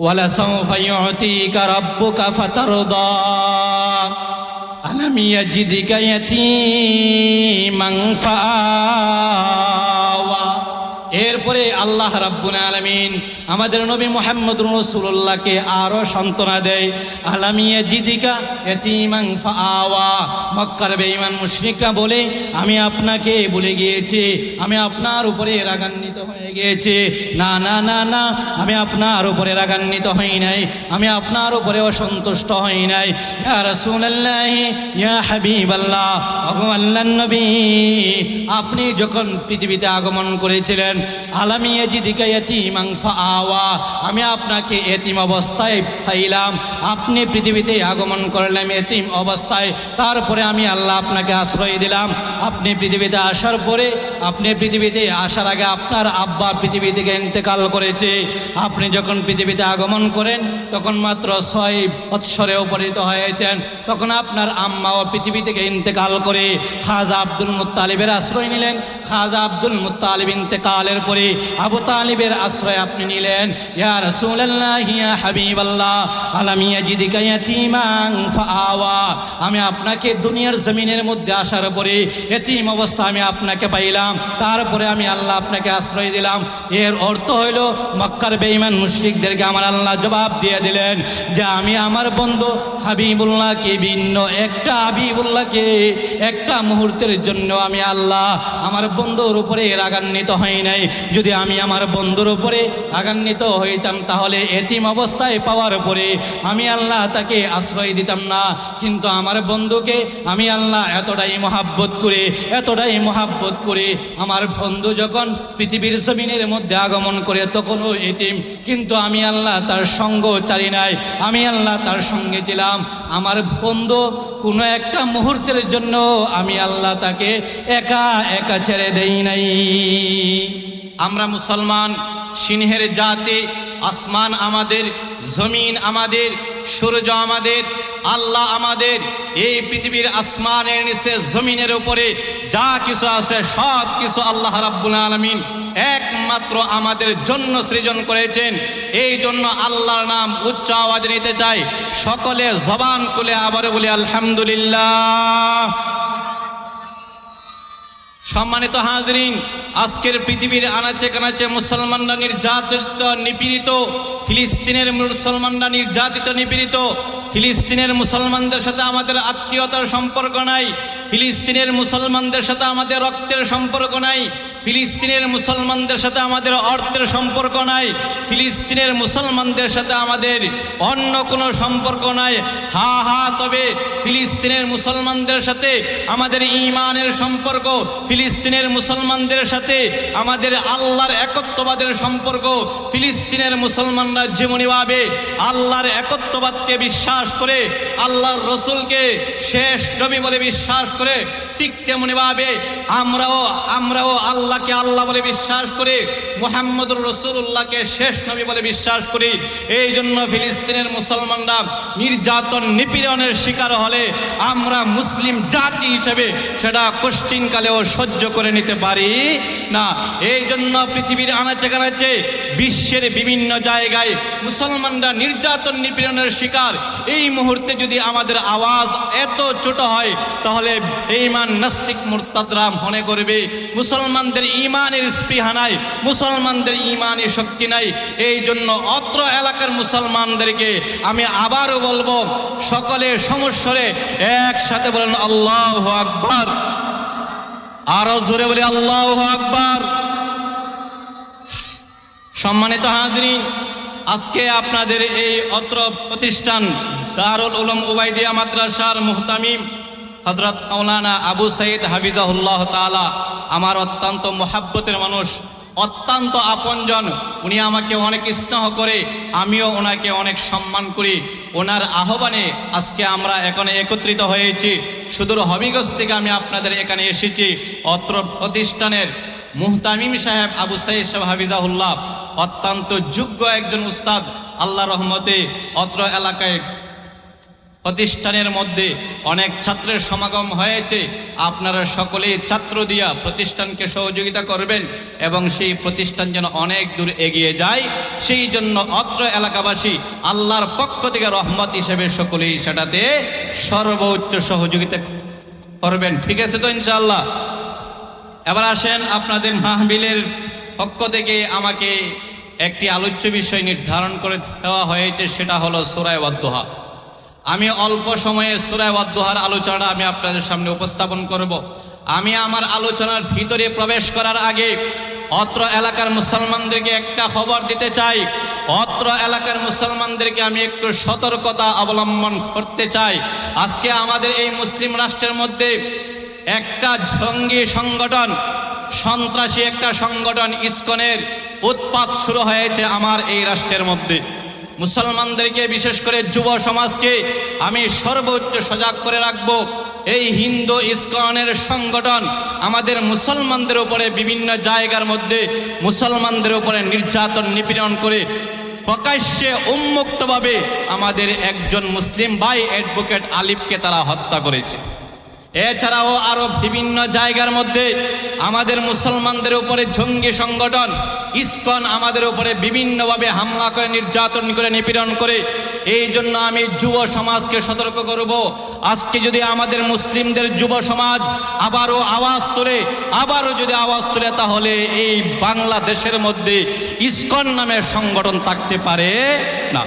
ওয়ালাসাউফা ইউতিকা রাব্বুকা ফাতারদা আলাম ইয়াজিদিকা ইয়াতীমান ফাআওয়া। এরপরে আল্লাহ রাব্বুল আলামিন আমাদের নবী মুহাম্মদুর রাসূলুল্লাহকে আরো সান্ত্বনা দেয়, আলাম ইয়াজিদিকা ইয়াতীমান ফাআওয়া। মক্কার বেঈমান মুশরিকরা বলে, আমি আপনাকে ভুলে গিয়েছি, আমি আপনার উপরে রাগান্বিত হয়ে গিয়েছি। না না না না, আমি আপনার উপরে রাগান্বিত হই নাই, আমি আপনার উপরে অসন্তুষ্ট হই নাই। ইয়া রাসূলুল্লাহ, ইয়া হাবিবাল্লাহ, ওগো আল্লাহর নবী, আপনি যখন পৃথিবীতে আগমন করেছিলেন, আলাম ইয়াজিদিকা ইয়াতীমান ফাআওয়া, আমি আপনাকে এতিম অবস্থায় পাইলাম। আপনি পৃথিবীতে আগমন করলেন এতিম অবস্থায়, তারপরে আমি আল্লাহ আপনাকে আশ্রয় দিলাম। আপনি পৃথিবীতে আসার পরে, আপনি পৃথিবীতে আসার আগে আপনার আব্বা পৃথিবী থেকে ইন্তেকাল করেছে। আপনি যখন পৃথিবীতে আগমন করেন তখন মাত্র 6 বৎসরে উপনীত হয়েছেন, তখন আপনার আম্মাও পৃথিবী থেকে ইন্তেকাল করে খাজা আব্দুল মুত্তালিবের আশ্রয় নিলেন। খাজা আব্দুল মুত্তালিব ইন্তেকালের পরে আবু তালিবের আশ্রয় আপনি নিলেন। ইয়া রাসূলুল্লাহ, ইয়া হাবিবাল্লাহ, আলাম ইয়াজিদিকা ইয়াতীমান ফাআওয়া, আমি আপনাকে দুনিয়ার জমিনের মধ্যে আসার পরে এতিম অবস্থা আমি আপনাকে পাইলাম, তারপরে আমি আল্লাহ আপনাকে আশ্রয় দিলাম। এর অর্থ হইল মক্কার বেঈমান মুশরিকদেরকে আমার আল্লাহ জবাব দিয়ে দিলেন যে আমি আমার বন্ধু হাবিবুল্লাহকে, ভিন্ন একটা হাবিবুল্লাহকে একটা মুহূর্তের জন্য আমি আল্লাহ আমার বন্ধুর উপরে রাগান্বিত হই নাই। যদি আমি আমার বন্ধুর উপরে রাগান্বিত হইতাম তাহলে এতিম অবস্থায় পাওয়ার পরে আমি আল্লাহ তাকে আশ্রয় দিতাম না। কিন্তু আমার বন্ধুকে আমি আল্লাহ এতটাই মহাব্বত করে আমার বন্ধু যখন পৃথিবীর জমিনের মধ্যে আগমন করে তখনও এতিম, কিন্তু আমি আল্লাহ তার সঙ্গ ছাড়ি নাই, আমি আল্লাহ তার সঙ্গে ছিলাম। আমার বন্ধু কোনো একটা মুহূর্তের জন্য আমি আল্লাহ তাকে একা একা ছেড়ে দেই নাই। আমরা মুসলমান, সিংহের জাতি, আসমান আমাদের, জমিন আমাদের, সূর্য আমাদের, আল্লাহ আমাদের। এই পৃথিবীর আসমানের নিচে জমিনের উপরে যা কিছু আছে সব কিছু আল্লাহ রাব্বুল আলামিন একমাত্র আমাদের জন্য সৃজন করেছেন। এই জন্য আল্লাহর নাম উচ্চ আওয়াজে নিতে চাই, সকলে জবান খুলে আবার বলি আলহামদুলিল্লাহ। সম্মানিত হাজরিন, আজকের পৃথিবীর আনাচে কানাচে মুসলমানরা নির্যাতিত, নিপীড়িত, ফিলিস্তিনের মুসলমানরা নির্যাতিত, নিপীড়িত। ফিলিস্তিনের মুসলমানদের সাথে আমাদের আত্মীয়তার সম্পর্ক নাই, ফিলিস্তিনের মুসলমানদের সাথে আমাদের রক্তের সম্পর্ক নাই, ফিলিস্তিনের মুসলমানদের সাথে আমাদের অর্থের সম্পর্ক নাই, ফিলিস্তিনের মুসলমানদের সাথে আমাদের অন্য কোনো সম্পর্ক নাই। তবে ফিলিস্তিনের মুসলমানদের সাথে আমাদের ঈমানের সম্পর্ক, ফিলিস্তিনের মুসলমানদের সাথে আমাদের আল্লাহর একত্ববাদের সম্পর্ক। ফিলিস্তিনের মুসলমানরা যেমনিভাবে আল্লাহর একত্ববাদকে বিশ্বাস করে, আল্লাহর রসুলকে শেষ নবী বলে বিশ্বাস করে, ঠিক তেমনিভাবে আমরাও আল্লাহকে আল্লাহ বলে বিশ্বাস করি, মুহাম্মদুর রাসূলুল্লাহকে শেষ নবী বলে বিশ্বাস করি। এই জন্য ফিলিস্তিনের মুসলমানরা নির্যাতন, নিপীড়নের শিকার হলে আমরা মুসলিম জাতি হিসেবে সেটা কোশ্চিনকালেও সহ্য করে নিতে পারি না। এই জন্য পৃথিবীর আনাচে কানাচে, বিশ্বের বিভিন্ন জায়গায় মুসলমানরা নির্যাতন, নিপীড়নের শিকার। এই মুহূর্তে যদি আমাদের আওয়াজ এত ছোট হয় তাহলে ঈমান নাস্তিক মুরতাদরা মনে করবে মুসলমানদের ঈমানের স্পৃহা নাই, মুসলমানদের ঈমানের শক্তি নাই। এই জন্য অত্র এলাকার মুসলমানদেরকে আমি আবারও বলবো, সকলে সমস্বরে একসাথে বলেন আল্লাহু আকবার, আরো জোরে বলি আল্লাহু আকবার। সম্মানিত হাজরিন, আজকে আপনাদের এই অত্র প্রতিষ্ঠান দারুল উলুম উবাইদিয়া মাদ্রাসার মুহতামিম হযরত মাওলানা আবু সাঈদ হাফিজাহুল্লাহ তাআলা আমার অত্যন্ত মহাব্বতের মানুষ, অত্যন্ত আপনজন। উনি আমাকে অনেক স্নেহ করে, আমিও ওনাকে অনেক সম্মান করি। ওনার আহ্বানে আজকে আমরা এখানে একত্রিত হয়েছি। সুদূর হবিগঞ্জ থেকে আমি আপনাদের এখানে এসেছি। অত্র প্রতিষ্ঠানের মুহতামিম সাহেব আবু সাঈদ সাহেব হাফিজাহুল্লাহ অত্যন্ত যোগ্য একজন উস্তাদ। আল্লাহ রহমতে অত্র এলাকায় প্রতিষ্ঠানের মধ্যে অনেক ছাত্রের সমাগম হয়েছে। আপনারা সকলেই ছাত্র দিয়া প্রতিষ্ঠানকে সহযোগিতা করবেন এবং সেই প্রতিষ্ঠান যেন অনেক দূর এগিয়ে যায়, সেই জন্য অত্র এলাকাবাসী আল্লাহর পক্ষ থেকে রহমত হিসেবে সকলেই সেটাতে সর্বোচ্চ সহযোগিতা করবেন। ঠিক আছে তো ইনশাআল্লাহ? এবার আসেন, আপনাদের মাহফিলের পক্ষ থেকে আমাকে একটি আলোচ্য বিষয় নির্ধারণ করে দেওয়া হয়েছে, সেটা হলো সূরা ওয়াদ-দুহা। আমি অল্প সময়ে সূরা ওয়াদ-দুহার আলোচনা আমি আপনাদের সামনে উপস্থাপন করব। আমি আমার আলোচনার ভিতরে প্রবেশ করার আগে অত্র এলাকার মুসলমানদেরকে একটা খবর দিতে চাই। অত্র এলাকার মুসলমানদেরকে আমি একটু সতর্কতা অবলম্বন করতে চাই। আজকে আমাদের এই মুসলিম রাষ্ট্রের মধ্যে একটা জঙ্গি সংগঠন, সন্ত্রাসী একটা সংগঠন ইসকনের উৎপাত শুরু হয়েছে আমার এই রাষ্ট্রের মধ্যে। মুসলমানদেরকে, বিশেষ করে যুব সমাজকে আমি সর্বোচ্চ সজাগ করে রাখব। এই হিন্দু ইসকনের সংগঠন আমাদের মুসলমানদের উপরে বিভিন্ন জায়গার মধ্যে মুসলমানদের উপরে নির্যাতন নিপীড়ন করে প্রকাশ্যে উন্মুক্তভাবে আমাদের একজন মুসলিম ভাই অ্যাডভোকেট আলিফকে তারা হত্যা করেছে। এছাড়াও আরও বিভিন্ন জায়গার মধ্যে আমাদের মুসলমানদের উপরে জঙ্গি সংগঠন ইসকন আমাদের উপরে বিভিন্নভাবে হামলা করে, নির্যাতন করে, নিপীড়ন করে। এই জন্য আমি যুব সমাজকে সতর্ক করব, আজকে যদি আমাদের মুসলিমদের যুব সমাজ আবারও আওয়াজ তোলে তাহলে এই বাংলাদেশের মধ্যে ইসকন নামের সংগঠন থাকতে পারে না।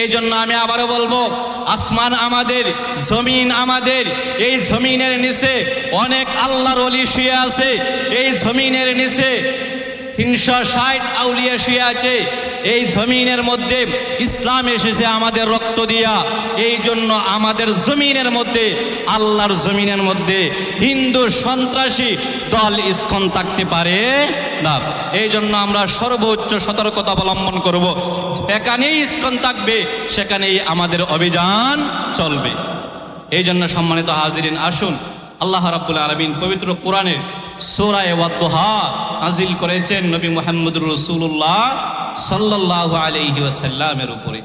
এই জন্য আমি আবারও বলবো, আসমান আমাদের, জমিন আমাদের। এই জমিনের নিচে অনেক আল্লাহর ওলি শুয়ে আছে। এই জমিনের নিচে 360 আউলিয়া শুয়ে আছে। এই জমিনের মধ্যে ইসলাম এসেছে আমাদের রক্ত দিয়া। এই জন্য আমাদের জমিনের মধ্যে, আল্লাহর জমিনের মধ্যে হিন্দু সন্ত্রাসী দল ইসকন থাকতে পারে না। এই জন্য আমরা সর্বোচ্চ সতর্কতা অবলম্বন করব। যেখানেই ইসকন থাকবে সেখানেই আমাদের অভিযান চলবে। এই জন্য সম্মানিত হাজিরিন, আসুন, আল্লাহ রাব্বুল আলামিন পবিত্র কোরআনের সূরা ওয়াদ-দুহা নাজিল করেছেন নবী মুহাম্মদুর রাসূলুল্লাহ সাল্লাল্লাহু আলাইহি ওয়াসাল্লামের উপরে।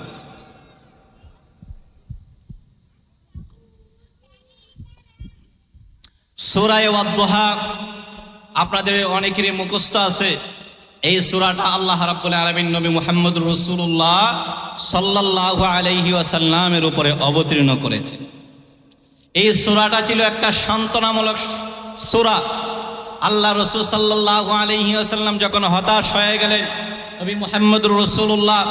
সূরা ওয়াদ-দুহা আপনাদের অনেকেরই মুখস্থ আছে। এই সূরাটা আল্লাহ রাব্বুল আলামিন নবী মুহাম্মদুর রাসূলুল্লাহ সাল্লাল্লাহু আলাইহি ওয়াসাল্লামের উপরে অবতীর্ণ করেছে। এই সূরাটা ছিল একটা সান্ত্বনামূলক সূরা। আল্লাহ রাসূল সাল্লাল্লাহু আলাইহি ওয়াসাল্লাম যখন হতাশ হয়ে গেলেন, নবী মুহাম্মদুর রাসূলুল্লাহ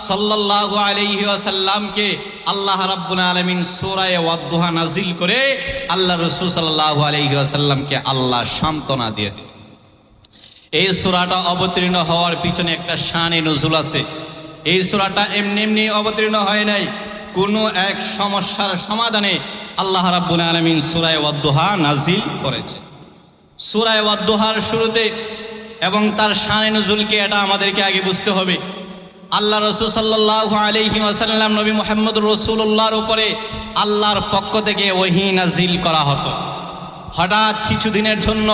সাল্লাল্লাহু আলাইহি ওয়াসাল্লামকে আল্লাহ রাব্বুল আলামিন সূরা ওয়াদ-দুহা নাজিল করে আল্লাহ রাসূল সাল্লাল্লাহু আলাইহি ওয়াসাল্লামকে আল্লাহ সান্ত্বনা দিয়ে দিলেন। এই সূরাটা অবতীর্ণ হওয়ার পিছনে একটা শানে নুজুল আছে। এই সূরাটা এমনি অবতীর্ণ হয় নাই, কোনো এক সমস্যার সমাধানে আল্লাহ রাব্বুল আলামিন সূরা ওয়াদ-দুহা নাজিল করেছে। সূরা ওয়াদ-দুহার শুরুতে এবং তার শানে নুজুলকে এটা আমাদেরকে আগে বুঝতে হবে। আল্লাহ রাসূল সাল্লাল্লাহু আলাইহি ওয়াসাল্লাম নবী মুহাম্মদুর রাসূলুল্লাহর উপরে আল্লাহর পক্ষ থেকে ওহী নাজিল করা হতো। হঠাৎ কিছুদিনের জন্য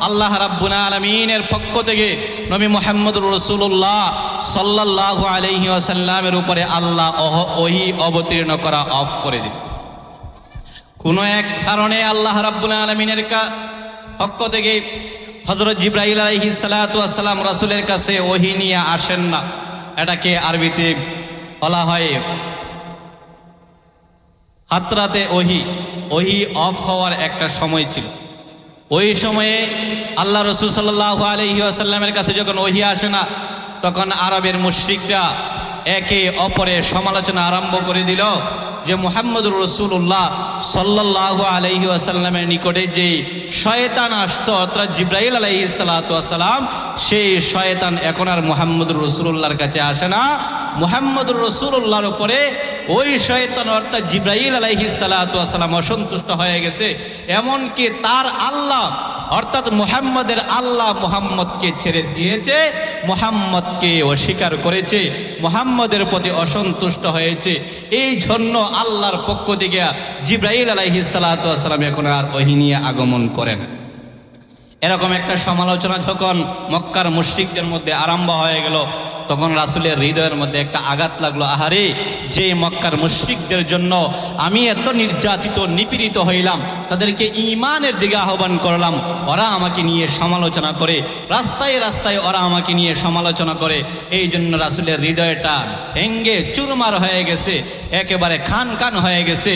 আল্লাহ রাব্বুল আলামিনের পক্ষ থেকে নবী মুহাম্মদুর রাসূলুল্লাহ সাল্লাল্লাহু আলাইহি ওয়াসাল্লামের উপরে আল্লাহ ওহী অবতীর্ণ করা অফ করে দিল। কোনো এক কারণে আল্লাহ রাব্বুল আলামিনের পক্ষ থেকে হযরত জিবরাইল আলাইহিস সালাতু ওয়াস সালাম রাসূলের কাছে ওহী নিয়ে আসেন না। এটাকে আরবিতে বলা হয় হাতরাতে ওহী অফ হওয়ার একটা সময় ছিল। ওই সময়ে আল্লাহ রাসূল সাল্লাল্লাহু আলাইহি ওয়াসাল্লামের কাছে যখন ওহী আসে না, তখন আরবের মুশরিকরা একে অপরের সমালোচনা আরম্ভ করে দিল যে মুহাম্মদুর রাসূলুল্লাহ সাল্লাল্লাহু আলাইহি ওয়াসাল্লামের নিকটে যে শয়তান আসতো, অর্থাৎ জিবরাইল আলাইহিস সালাতু ওয়াস সালাম, সেই শয়তান এখন আর মুহাম্মদুর রাসূলুল্লাহর কাছে আসে না। মুহাম্মদুর রাসূলুল্লাহর উপরে ওই শয়তান অর্থাৎ জিবরাইল আলাইহিস সালাতু ওয়াস সালাম অসন্তুষ্ট হয়ে গেছে। এমনকি তার আল্লাহ অর্থাৎ মুহাম্মদের আল্লাহ মুহাম্মদকে ছেড়ে দিয়েছে, মুহাম্মদকে অস্বীকার করেছে, মুহাম্মদের প্রতি অসন্তুষ্ট হয়েছে। এই জন্য আল্লাহর পক্ষ থেকে জিবরাইল আলাইহিস সালাতু ওয়াস সালাম এখন আর ওহী নিয়ে আগমন করেন। এরকম একটা সমালোচনা যখন মক্কার মুশরিকদের মধ্যে আরম্ভ হয়ে গেল, তখন রাসূলের হৃদয়ের মধ্যে একটা আঘাত লাগলো, আহারে, যে মক্কার মুশরিকদের জন্য আমি এত নির্যাতিত নিপীড়িত হইলাম, তাদেরকে ঈমানের দিকে আহ্বান করলাম, ওরা আমাকে নিয়ে সমালোচনা করে, রাস্তায় রাস্তায় ওরা আমাকে নিয়ে সমালোচনা করে। এই জন্য রাসূলের হৃদয়টা ভেঙ্গে চুরমার হয়ে গেছে, একেবারে খান খান হয়ে গেছে।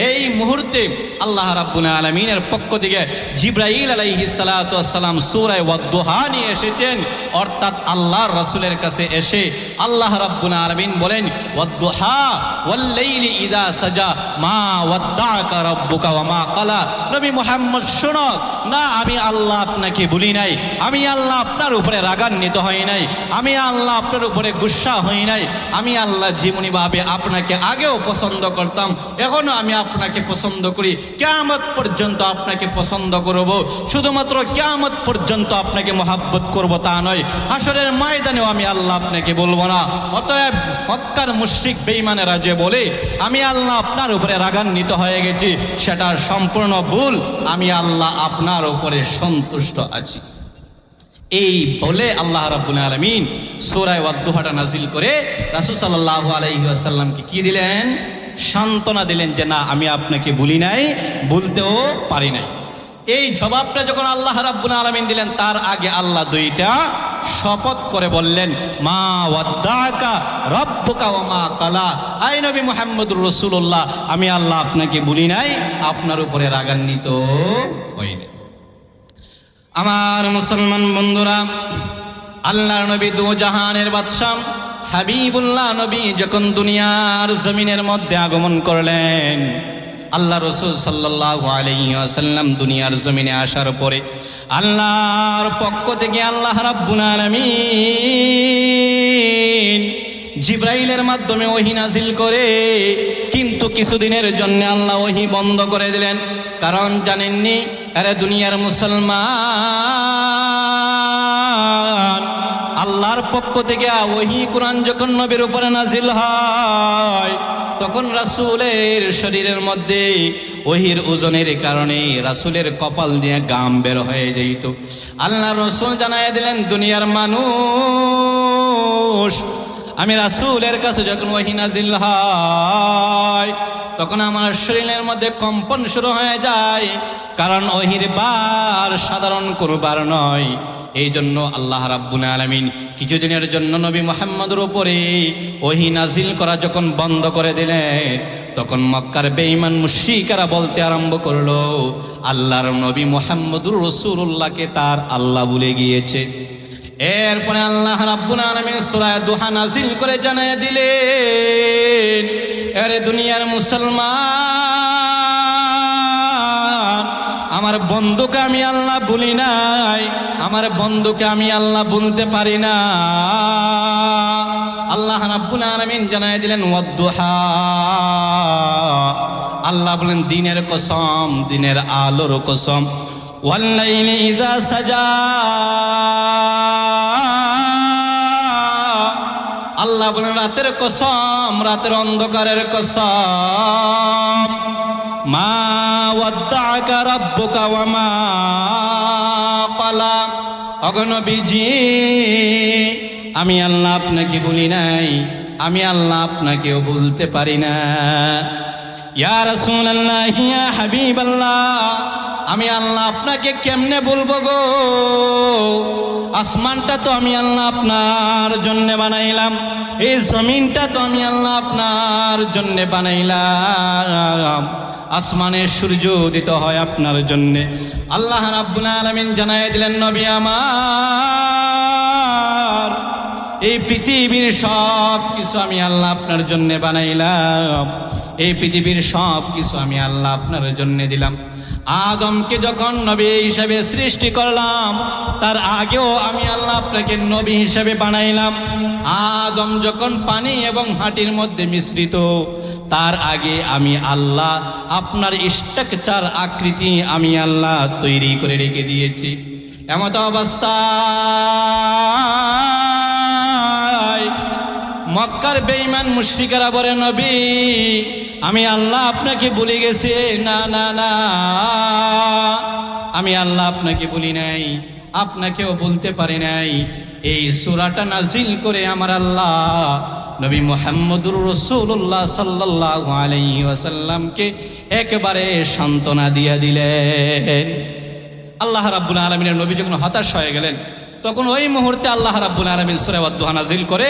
এই মুহূর্তে আল্লাহ রাব্বুল আলামিনের পক্ষ থেকে জিবরাইল আলাইহিস সালাতু ওয়াস সালাম সূরা ওয়াদ-দুহা নিয়ে এসেছেন, অর্থাৎ আল্লাহর রাসূলের কাছে এসে আল্লাহ রাব্বুল আলামিন বলেন, ওয়াদ-দুহা ওয়াল-লাইলি ইযা সাজা মা ওয়াদ্দাআকা রাব্বুকা ওয়া মা ক্বালা। নবী মুহাম্মদ শুনো না, আমি আল্লাহ আপনাকে বলি নাই, আমি আল্লাহ আপনার উপরে রাগান্বিত হই নাই, আমি আল্লাহ আপনার উপরে গুসা হই নাই, আমি আল্লাহ যেমনিভাবে আপনাকে আগেও পছন্দ করতাম, এখনো আমি আপনাকে পছন্দ করি, কিয়ামত পর্যন্ত আপনাকে পছন্দ করব। শুধুমাত্র কিয়ামত পর্যন্ত আপনাকে মহাব্বত করব তা নয়, হাসরের ময়দানেও আমি আল্লাহ আপনাকে বলবো না। অতএব মক্কার মুশরিক বেঈমানেরা যে বলে আমি আল্লাহ আপনার উপরে রাগান্বিত হয়ে গেছি, সেটা সম্পূর্ণ ভুল। আমি আল্লাহ আপনার উপরে সন্তুষ্ট আছি। এই বলে আল্লাহ রাব্বুল আলামিন সূরা ওয়াদ-দুহাটা নাজিল করে রাসূল সাল্লাল্লাহু আলাইহি ওয়াসাল্লামকে কি দিলেন? সান্ত্বনা দিলেন যে না, আমি আপনাকে ভুলি নাই, ভুলতেও পারি নাই। এই জবাবটা যখন আল্লাহ রাব্বুল আলামিন দিলেন, তার আগে আল্লাহ দুইটা শপথ করে বললেন, মা ওয়াদ্দাআকা রাব্বুকা ওয়া মা ক্বালা। আয় নবী মুহাম্মদুর রাসূলুল্লাহ, আমি আল্লাহ আপনাকে ভুলি নাই, আপনার উপরে রাগান্বিত হই নাই। আমার মুসলমান বন্ধুরা, আল্লাহর নবী দু জাহানের বাদশা হাবিবুল্লাহ নবী যখন দুনিয়ার জমিনের মধ্যে আগমন করলেন, আল্লাহ রাসূল সাল্লাল্লাহু আলাইহি ওয়াসাল্লাম দুনিয়ার জমিনে আসার পরে আল্লাহর পক্ষ থেকে আল্লাহ রাব্বুল আলামিন জিবরাইলের মাধ্যমে ওহী নাজিল করে, কিন্তু কিছুদিনের জন্য আল্লাহ ওহী বন্ধ করে দিলেন। কারণ জানেননি, আরে দুনিয়ার মুসলমান, আল্লাহর পক্ষ থেকে ওহী কোরআন যখন নবীর উপরে নাজিল হয়, তখন রাসূলের শরীরের মধ্যে ওহীর ওজনের কারণে রাসূলের কপাল দিয়ে ঘাম বের হয়ে যেত। আল্লাহ রাসূল জানায় দিলেন, দুনিয়ার মানুষ, আমি রাসূলের কাছে যখন ওহী নাজিল হয়, তখন আমার শরীরের মধ্যে কম্পন শুরু হয়ে যায়। কারণ ওহীর বার সাধারণ কোনো বার নয়। এই জন্য আল্লাহ রাব্বুল আলামিন কিছুদিনের জন্য নবী মুহাম্মদের উপরে ওহী নাজিল করা যখন বন্ধ করে দিলেন, তখন মক্কার বেঈমান মুশরিকরা বলতে আরম্ভ করলো, আল্লাহর নবী মুহাম্মদুর রাসূলুল্লাহকে তার আল্লাহ ভুলে গিয়েছে। এরপরে আল্লাহ রাব্বুল আলামিন সূরা দুহা নাজিল করে জানায় দিলেন, আরে দুনিয়ার মুসলমান, আমার বন্ধুকে আমি আল্লাহ ভুলি নাই, আমার বন্ধুকে আমি আল্লাহ ভুলতে পারি না। আল্লাহ রাব্বুল আলামিন জানায় দিলেন ওয়াদ-দুহা, আল্লাহ বলেন দিনের কসম, দিনের আলোর কসম, ওয়াল-লাইলি ইযা সাজা, আল্লাহ বলেন রাতের কসম, রাতের অন্ধকারের কসম, মা ওয়াদ্দাআকা রাব্বুকা ওয়া মা ক্বালা। ওগো নবীজি, আমি আল্লাহ আপনাকে বলি নাই, আমি আল্লাহ আপনাকেও বলতে পারি না। ইয়া রাসূলুল্লাহ, ইয়া হাবিবাল্লাহ, আমি আল্লাহ আপনাকে কেমনে বলবো গো? আসমানটা তো আমি আল্লাহ আপনার জন্য বানাইলাম, এই জমিনটা তো আমি আল্লাহ আপনার জন্য বানাইলাম, আসমানের সূর্য উদিত হয় আপনার জন্যে। আল্লাহ রাব্বুল আলামিন জানায় দিলেন, নবী আমার, এই পৃথিবীর সব কিছু আমি আল্লাহ আপনার জন্য বানাইলাম, এই পৃথিবীর সব কিছু আমি আল্লাহ আপনার জন্য দিলাম। আদমকে যখন নবী হিসেবে সৃষ্টি করলাম, তার আগেও আমি আল্লাহ আপনাকে নবী হিসেবে বানাইলাম। আদম যখন পানি এবং মাটির মধ্যে মিশ্রিত, তার আগে আমি আল্লাহ আপনার স্ট্রাকচার, আকৃতি আমি আল্লাহ তৈরি করে রেখে দিয়েছি। এমত অবস্থায় মক্কার বেঈমান মুশরিকরা বলে, নবী আমি আল্লাহ আপনাকে ভুলে গেছি। না না না, আমি আল্লাহ আপনাকে বলি নাই, আপনাকেও বলতে পারি নাই। এই সূরাটা নাজিল করে আমার আল্লাহ নবী মুহাম্মদুর রাসূলুল্লাহ সাল্লাল্লাহু আলাইহি ওয়াসাল্লামকে একবারে সান্ত্বনা দিয়ে দিলেন। আল্লাহ রাব্বুল আলামিনের নবী যখন হতাশ হয়ে গেলেন, তখন ওই মুহূর্তে আল্লাহ রাব্বুল আলামিন সূরা ওয়াদ-দুহা নাজিল করে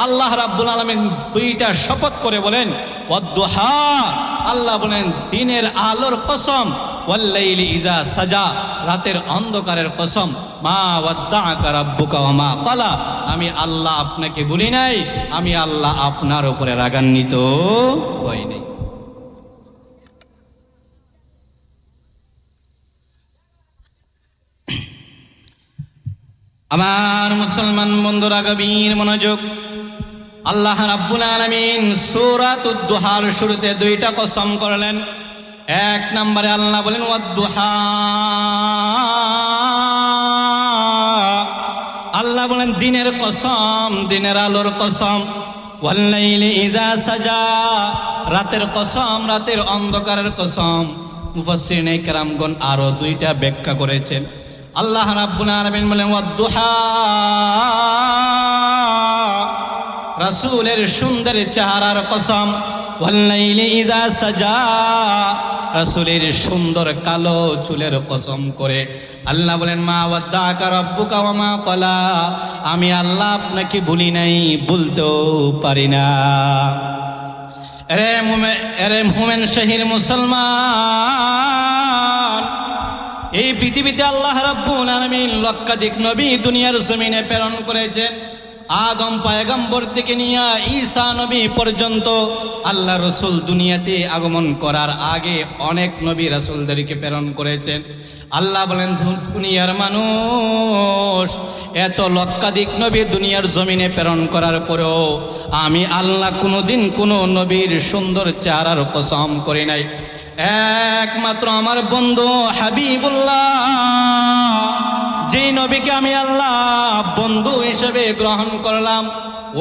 আল্লাহ রাব্বুল আলামিন দুইটা শপথ করে বলেন, ওয়াদ-দুহা, আল্লাহ বলেন দিনের আলোর কসম, ওয়াল-লাইলি ইযা সাজা, রাতের অন্ধকারের কসম, মা ওয়াদ্দাআকা রাব্বুকা ওয়া মা ক্বালা, আমি আল্লাহ আপনাকে ভুলি নাই, আমি আল্লাহ আপনার উপরে রাগান্বিত হই নাই। আমার মুসলমান বন্ধুরা গভীর মনোযোগ। আল্লাহ রাব্বুল আলামিন সূরাতুদ দুহার শুরুতে দুইটা কসম করলেন। এক নম্বরে আল্লাহ বলেন ওয়াদ-দুহা, আল্লাহ বলেন দিনের কসম, দিনের আলোর কসম, ওয়াল-লাইলি ইযা সাজা, রাতের কসম, রাতের অন্ধকারের কসম। মুফাসসিরিনে কেরামগণ আরো দুইটা ব্যাখ্যা করেছেন। আল্লাহ রাব্বুল আলামিন বলেন ওয়াদ-দুহা, রাসূলের সুন্দর চেহারার কসম, ওয়াল-লাইলি ইযা সাজা, রাসূলের সুন্দর কালো চুলের কসম করে আল্লাহ বলেন মা ওয়াদ্দাআকা রাব্বুকা ওয়া মা ক্বালা, আমি আল্লাহ আপনাকে ভুলি নাই, ভুলতেও পারি না। এরে মুমিন শহীদ মুসলমান, এই পৃথিবীতে আল্লাহ রাব্বুল আলামিন লক্ষাধিক নবী দুনিয়ার জমিনে প্রেরণ করেছেন। আদম পয়গম্বর থেকে নিয়ে ঈসা নবী পর্যন্ত আল্লাহ রসুল দুনিয়াতে আগমন করার আগে অনেক নবী রাসূলদেরকে প্রেরণ করেছেন। আল্লাহ বলেন দুনিয়ার মানুষ, এত লক্ষাধিক নবী দুনিয়ার জমিনে প্রেরণ করার পরেও আমি আল্লাহ কোনোদিন কোনো নবীর সুন্দর চেহারার কসম করি নাই। একমাত্র আমার বন্ধু হাবিবুল্লাহ, যে নবীকে আমি আল্লাহ বন্ধু হিসেবে গ্রহণ করলাম,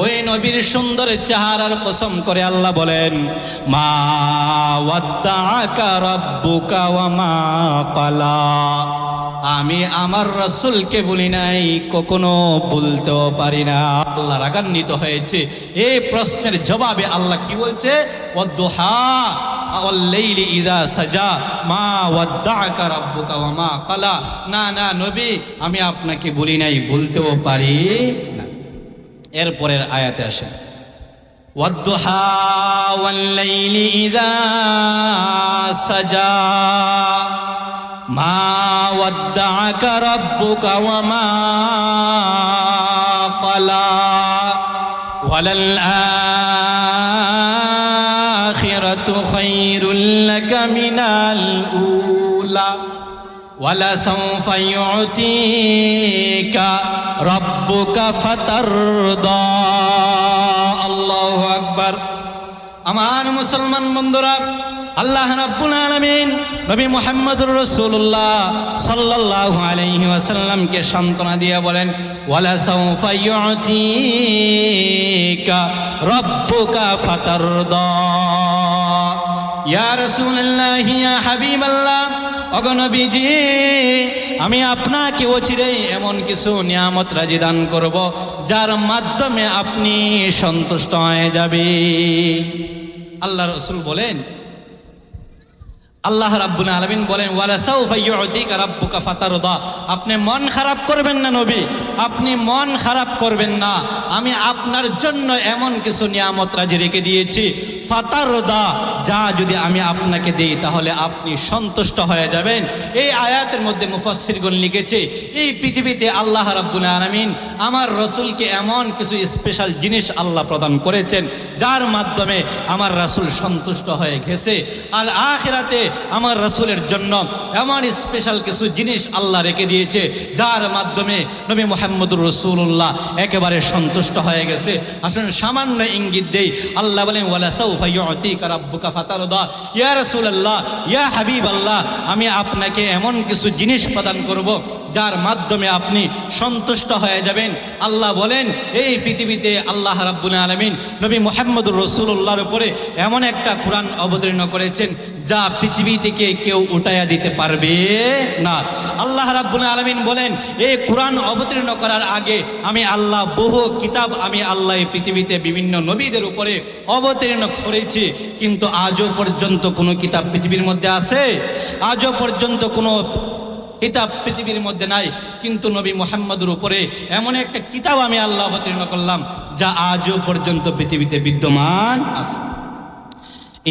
ওই নবীর সুন্দর চেহারার কসম করে আল্লাহ বলেন মা ওয়াদ্দাআকা রাব্বুকা ওয়া মা ক্বালা, আমি আমার রাসূলকে বলি নাই, কখনো বলতেও পারি না। আল্লাহ রাগান্বিত হয়েছে। এই প্রশ্নের জবাবে আল্লাহ কি বলছে? ওয়াদ-দুহা ওয়াল-লাইলি ইযা সাজা মা ওয়াদ্দাআকা রাব্বুকা ওয়া মা ক্বালা, না না নবী, আমি আপনাকে বলি নাই, বলতেও পারি না। এরপরের আয়াতে আসেন, ওয়াদ-দুহা ওয়াল-লাইলি ইযা সাজা মা ওয়াদ্দাআকা রাব্বুকা ওয়া মা ক্বালা ওয়ালাল আখিরাতু খায়রুল লাকা মিনাল উলা ওয়ালাসাউফা ইউতিকা রাব্বুকা ফাতারদা। আল্লাহু আকবার। আমার মুসলমান বন্ধুরা, আল্লাহ রাব্বুল আলামিন নবী মুহাম্মদুর রাসূলুল্লাহ সাল্লাল্লাহু আলাইহি ওয়াসাল্লামকে সান্ত্বনা দিয়ে বলেন ওয়ালাসাউফা ইউতিকা রাব্বুকা ফাতারদা। ইয়া রাসূলুল্লাহ, ইয়া হাবিবাল্লাহ, ওগো নবীজি, আমি আপনাকে অচিরেই এমন কিছু নিয়ামত রাজি দান করব যার মাধ্যমে আপনি সন্তুষ্ট হয়ে যাবেন। আল্লাহ রাসূল বলেন, আল্লাহ রাব্বুল আলামিন বলেন ওয়ালাসাউফা ইউতিকা রাব্বুকা ফাতারদা, আপনি মন খারাপ করবেন না নবী, আপনি মন খারাপ করবেন না, আমি আপনার জন্য এমন কিছু নিয়ামত রাজি রেখে দিয়েছি ফাতারদা, যা যদি আমি আপনাকে দিই তাহলে আপনি সন্তুষ্ট হয়ে যাবেন। এই আয়াতের মধ্যে মুফাসসিরগণ লিখেছে, এই পৃথিবীতে আল্লাহ রাব্বুল আলামিন আমার রাসূলকে এমন কিছু স্পেশাল জিনিস আল্লাহ প্রদান করেছেন যার মাধ্যমে আমার রাসূল সন্তুষ্ট হয়ে গেছে। আর আখিরাতে আমার রাসূলের জন্য এমন স্পেশাল কিছু জিনিস আল্লাহ রেখে দিয়েছে যার মাধ্যমে নবী মুহাম্মদুর রাসূলুল্লাহ একেবারে সন্তুষ্ট হয়ে গেছে। আসুন সামান্য ইঙ্গিত দেই। আল্লাহ বলেন ওয়ালাসাউফা ইউতিকা রাব্বুকা ফাতারদা, ইয়া রাসূলুল্লাহ, ইয়া হাবিবাল্লাহ, আমি আপনাকে এমন কিছু জিনিস প্রদান করব যার মাধ্যমে আপনি সন্তুষ্ট হয়ে যাবেন। আল্লাহ বলেন এই পৃথিবীতে আল্লাহ রাব্বুল আলামিন নবী মুহাম্মদুর রাসূলুল্লাহর উপরে এমন একটা কোরআন অবতীর্ণ করেছেন যা পৃথিবী থেকে কেউ উঠাইয়া দিতে পারবে না। আল্লাহ রাব্বুল আলামিন বলেন, এই কোরআন অবতীর্ণ করার আগে আমি আল্লাহ বহু কিতাব আমি আল্লাহ এই পৃথিবীতে বিভিন্ন নবীদের উপরে অবতীর্ণ করেছি, কিন্তু আজও পর্যন্ত কোনো কিতাব পৃথিবীর মধ্যে আছে? আজও পর্যন্ত কোনো কিতাব পৃথিবীর মধ্যে নাই, কিন্তু নবী মুহাম্মদের উপরে এমন একটা কিতাব আমি আল্লাহ অবতীর্ণ করলাম যা আজও পর্যন্ত পৃথিবীতে বিদ্যমান আছে।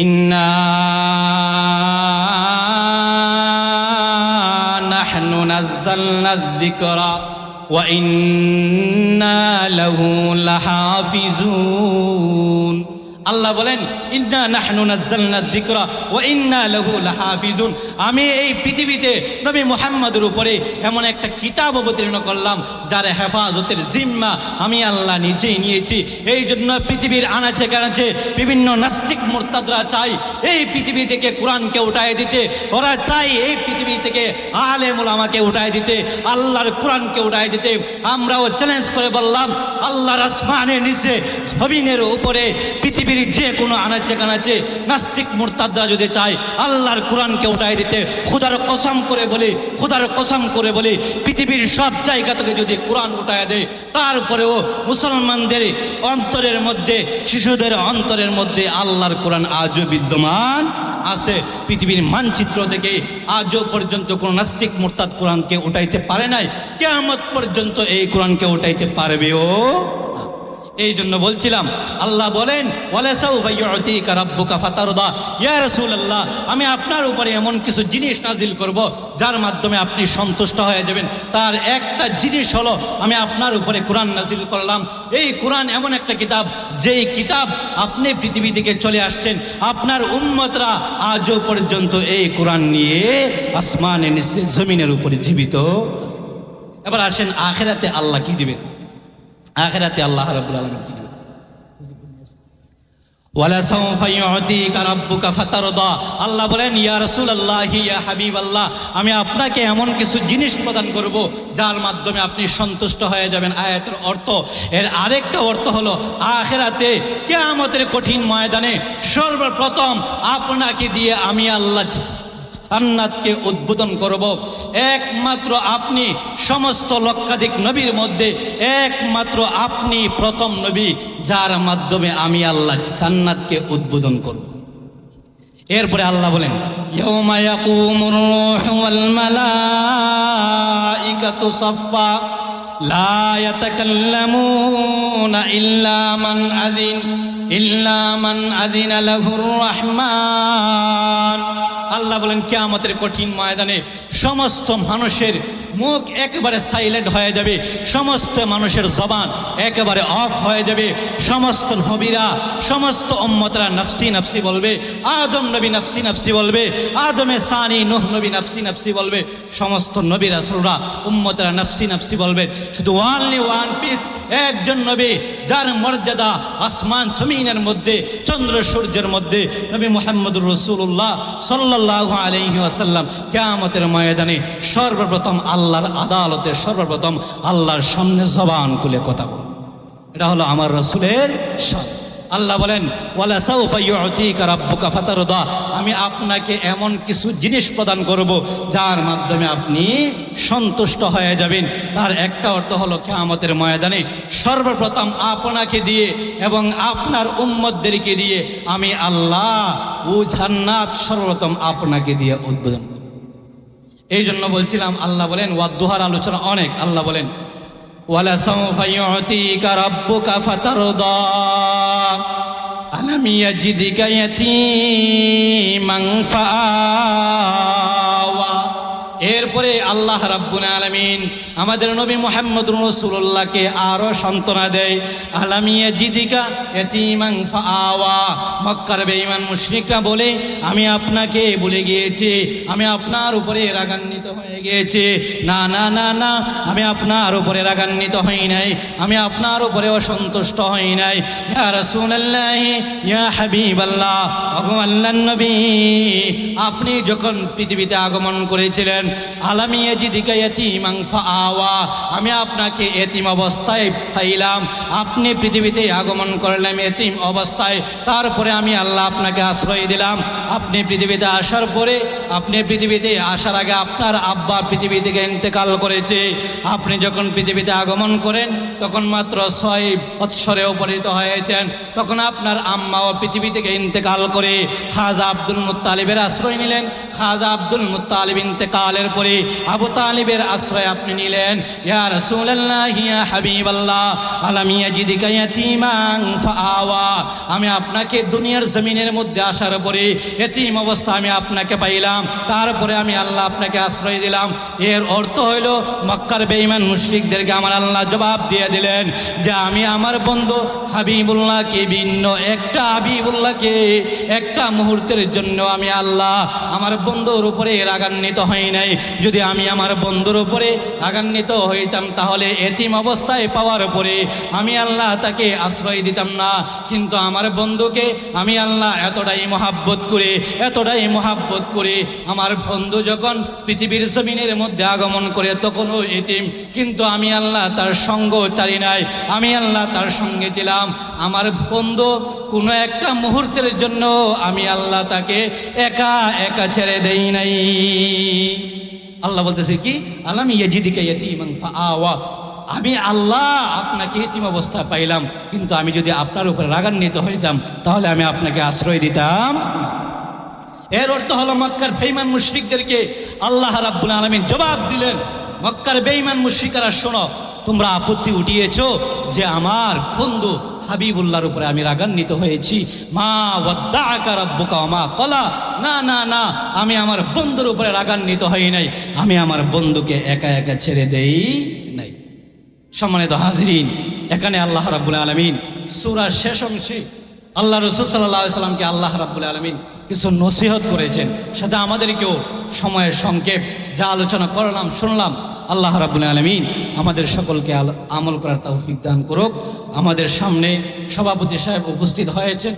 ইন্না নাহনু নাযালনা যিকরা ওয়া ইন্না লাহু লাহাফিজুন। আল্লাহ বলেন, ইন্না নাহনু নাযালনা যিকরা ওয়া ইন্না লাহু লাহাফিজুন। আমি এই পৃথিবীতে নবী মুহাম্মদের উপরে এমন একটা কিতাব অবতীর্ণ করলাম যার হেফাজতের জিম্মা আমি আল্লাহ নিজেই নিয়েছি। এই জন্য পৃথিবীর আনাচে কানাচে বিভিন্ন নাস্তিক মুরতাদরা চাই এই পৃথিবী থেকে কোরআনকে উঠায় দিতে। ওরা চাই এই পৃথিবী থেকে আলেম উলামাকে উঠায় দিতে, আল্লাহর কোরআনকে উঠায় দিতে। আমরাও চ্যালেঞ্জ করে বললাম, আল্লাহর আসমানের নিচে জমিনের উপরে পৃথিবীর যে কোনো আনাচে কানাচে নাস্তিক মুরতাদরা যদি চায় আল্লাহর কোরআনকে উঠায় দিতে, খুদার কসম করে বলি পৃথিবীর সব জায়গা থেকে যদি কোরআন উঠায় দেয়, তারপরেও মুসলমানদের অন্তরের মধ্যে, শিশুদের অন্তরের মধ্যে আল্লাহর কোরআন আজও বিদ্যমান আছে। পৃথিবীর মানচিত্র থেকে আজও পর্যন্ত কোনো নাস্তিক মুরতাদ কোরআনকে উঠাইতে পারে নাই, কিয়ামত পর্যন্ত এই কোরআনকে উঠাইতে পারবেও। এই জন্য বলছিলাম, আল্লাহ বলেন, ওয়ালা সাউফা ইউতিকা রাব্বুকা ফাতারদা। ইয়া রাসূলুল্লাহ, আমি আপনার উপরে এমন কিছু জিনিস নাজিল করব যার মাধ্যমে আপনি সন্তুষ্ট হয়ে যাবেন। তার একটা জিনিস হলো আমি আপনার উপরে কোরআন নাজিল করলাম। এই কোরআন এমন একটা কিতাব, যেই কিতাব আপনি পৃথিবী থেকে চলে আসছেন, আপনার উম্মতরা আজও পর্যন্ত এই কোরআন নিয়ে আসমানের নিচে জমিনের উপরে জীবিত আছে। এবার আসেন, আখিরাতে আল্লাহ কি দিবেন? আখিরাতে আল্লাহ রাব্বুল আলামিন কি দিবেন? ওয়ালা সাউফা ইউতিকা রাব্বুকা ফাতারদা। আল্লাহ বলেন, ইয়া রাসূলুল্লাহ, ইয়া হাবিবাল্লাহ, আমি আপনাকে এমন কিছু জিনিস প্রদান করব যার মাধ্যমে আপনি সন্তুষ্ট হয়ে যাবেন। আয়াতের অর্থ, এর আরেকটা অর্থ হলো আখিরাতে কিয়ামতের কঠিন ময়দানে সর্বপ্রথম আপনাকে দিয়ে আমি আল্লাহ জান্নাতকে উদ্বোধন করব। একমাত্র আপনি সমস্ত লক্ষাধিক নবীর মধ্যে একমাত্র আপনি প্রথম নবী যার মাধ্যমে আমি আল্লাহ জান্নাতকে উদ্বোধন করব। এরপরে আল্লাহ বলেন, ইয়াউমা ইয়াকুমুর রূহু ওয়াল মালাইকাতু সাফফা লা ইয়াতাকাল্লামুনা ইল্লা মান আযিনা লাহুর রহমান। আল্লাহ বলেন, কিয়ামতের কঠিন ময়দানে সমস্ত মানুষের মুখ একেবারে সাইলেন্ট হয়ে যাবে, সমস্ত মানুষের জবান একেবারে অফ হয়ে যাবে। সমস্ত নবীরা, সমস্ত উম্মতরা নফসি নফসি বলবে। আদম নবী নফসি নফসি বলবে, আদমে সানি নূহ নবী নফসি নফসি বলবে। সমস্ত নবী রাসূলরা, উম্মতরা নফসি নফসি বলবে। শুধু ওয়ানলি ওয়ান পিস, একজন নবী যার মর্যাদা আসমান জমিনের মধ্যে, চন্দ্র সূর্যের মধ্যে, নবী মুহাম্মদুর রাসূলুল্লাহ সাল্লাল্লাহু আলাইহি ওয়াসাল্লাম কিয়ামতের ময়দানে সর্বপ্রথম আল্লাহর আদালতে সর্বপ্রথম আল্লাহর সামনে জবান খুলে কথা বলে। এটা হলো আমার রাসূলের শান। আল্লাহ বলেন, ওয়ালা সাউফা ইউতিকা রাব্বুকা ফাতারদা, আমি আপনাকে এমন কিছু জিনিস প্রদান করব যার মাধ্যমে আপনি সন্তুষ্ট হয়ে যাবেন। তার একটা অর্থ হলো কিয়ামতের ময়দানে সর্বপ্রথম আপনাকে দিয়ে এবং আপনার উম্মতদেরকে দিয়ে আমি আল্লাহ ও জান্নাত সর্বপ্রথম আপনাকে দিয়ে উদ্বোধন। এই জন্য বলছিলাম, আল্লাহ বলেন, ওয়াদুহার আলোচনা অনেক। আল্লাহ বলেন, ওয়ালা সাউফা ইউতিকা রাব্বুকা ফাতারদা আলাম ইয়াজিদিকা ইয়াতীমান ফাআওয়া। এরপরে আল্লাহ রাব্বুল আলামিন আমাদের নবী মুহাম্মদুর রাসূলুল্লাহকে আরো সান্ত্বনা দেয়, আলাম ইয়াজিদিকা ইয়াতীমান ফাআওয়া। মক্কার বেঈমান মুশরিকরা বলে, আমি আপনাকে ভুলে গিয়েছি, আমি আপনার উপরে রাগান্বিত হয়ে গিয়েছি। না না না না, আমি আপনার উপরে রাগান্বিত হই নাই, আমি আপনার উপরে অসন্তুষ্ট হই নাই। ইয়া রাসূলুল্লাহ, ইয়া হাবিবাল্লাহ, ওগো আল্লাহর নবী, আপনি যখন পৃথিবীতে আগমন করেছিলেন, আলাম ইয়াজিদিকা ইয়াতীমান ফাআওয়া, ফাআওয়া, আমি আপনাকে এতিম অবস্থায় পাইলাম, আপনি পৃথিবীতে আগমন করলাম এতিম অবস্থায়, তারপরে আমি আল্লাহ আপনাকে আশ্রয় দিলাম। আপনি পৃথিবীতে আসার পরে, আপনি পৃথিবীতে আসার আগে আপনার আব্বা পৃথিবী থেকে ইন্তেকাল করেছে। আপনি যখন পৃথিবীতে আগমন করেন তখন মাত্র 6 বৎসরে উপনীত হয়েছেন, তখন আপনার আম্মাও পৃথিবী থেকে ইন্তেকাল করে খাজা আব্দুল মুত্তালিবের আশ্রয় নিলেন। খাজা আব্দুল মুত্তালিব ইন্তেকালের পরে আবু তালিবের আশ্রয় আপনি নিলেন। ইয়া রাসূলুল্লাহ ইয়া হাবিবাল্লাহ আলাম ইয়াজিদিকা ইয়াতীমান ফাআওয়া, আমি আপনাকে দুনিয়ার জমিনের মধ্যে আসার পরে এতিম অবস্থা আমি আপনাকে পাইলাম, তারপরে আমি আল্লাহ আপনাকে আশ্রয় দিলাম। এর অর্থ হইল মক্কার বেঈমান মুশরিকদেরকে আমার আল্লাহ জবাব দিয়ে দিলেন যে আমি আমার বন্ধু হাবিবুল্লাহকে, ভিন্ন একটা হাবিবুল্লাহকে একটা মুহূর্তের জন্য আমি আল্লাহ আমার বন্ধুর উপরে রাগান্বিত হই নাই। যদি আমি আমার বন্ধুর উপরে রাগান্বিত হইতাম তাহলে এতিম অবস্থায় পাওয়ার পরে আমি আল্লাহ তাকে আশ্রয় দিতাম না। কিন্তু আমার বন্ধুকে আমি আল্লাহ এতটাই মহাব্বত করে আমার বন্ধু যখন পৃথিবীর জমিনের মধ্যে আগমন করে তখনও এতিম, কিন্তু আমি আল্লাহ তার সঙ্গ চারি নাই, আমি আল্লাহ তার সঙ্গে ছিলাম। আমার বন্ধু কোনো একটা মুহূর্তের জন্য আমি আল্লাহ তাকে একা একা ছেড়ে দেই নাই। আল্লাহ বলতেছে কি, আলাম ইয়াজিদিকা ইয়াতীমান ফাআওয়া, আমি আল্লাহ আপনাকে এতিম অবস্থা পাইলাম, কিন্তু আমি যদি আপনার উপর রাগান্বিত হইতাম তাহলে আমি আপনাকে আশ্রয় দিতাম না। এর অর্থ হলো মক্কার বেঈমান মুশরিকদেরকে আল্লাহ রাব্বুল আলামিন জবাব দিলেন, মক্কার বেঈমান মুশরিকরা শোনো, তোমরা আপত্তি উঠিয়েছ যে আমার বন্ধু হাবিবুল্লাহর উপরে আমি রাগান্বিত হয়েছি। মা ওয়াদ্দাআকা রাব্বুকা ওয়া মা ক্বালা, না না না, আমি আমার বন্ধুর উপরে রাগান্বিত হই নাই, আমি আমার বন্ধুকে একা একা ছেড়ে দেই নাই। সম্মানিত হাজিরিন, এখানে আল্লাহ রাব্বুল আলামিন সূরার শেষ অংশে আল্লাহ রাসূল সাল্লাল্লাহু আলাইহি সাল্লামকে আল্লাহ রাব্বুল আলামিন কিছু নসিহত করেছেন, সেটা আমাদেরকেও সময়ের সংক্ষেপ যা আলোচনা করলাম শুনলাম, আল্লাহ রাব্বুল আলামিন আমাদের সকলকে আমল করার তৌফিক দান করুক। আমাদের সামনে সভাপতি সাহেব উপস্থিত হয়েছেন।